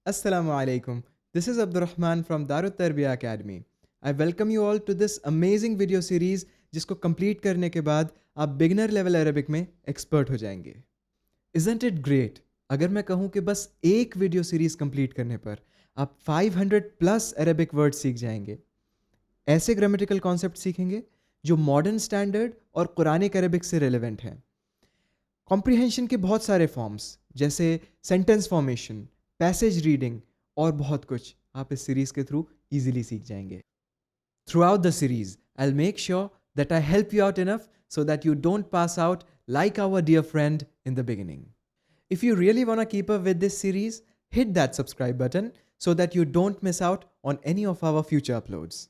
Assalamu alaikum. This is Abdurrahman from ut-Tarbiyah Academy. I welcome you all to this amazing video series जिसको complete करने के बाद आप beginner level Arabic में expert हो जाएंगे. Isn't it great? अगर मैं कहूँ कि बस एक video series complete करने पर आप 500 plus Arabic words सीख जाएंगे. ऐसे grammatical concepts सीखेंगे जो modern standard और Qur'anic Arabic से relevant हैं. Comprehension के बहुत सारे forms जैसे sentence formation, पैसेज रीडिंग और बहुत कुछ आप इस सीरीज के थ्रू इजीली सीख जाएंगे. Throughout the series, I'll make sure that I help you out enough so that you don't pass out like our dear friend in the beginning. If you really want to keep up with this series, hit that subscribe button so that you don't miss out on any of our future uploads.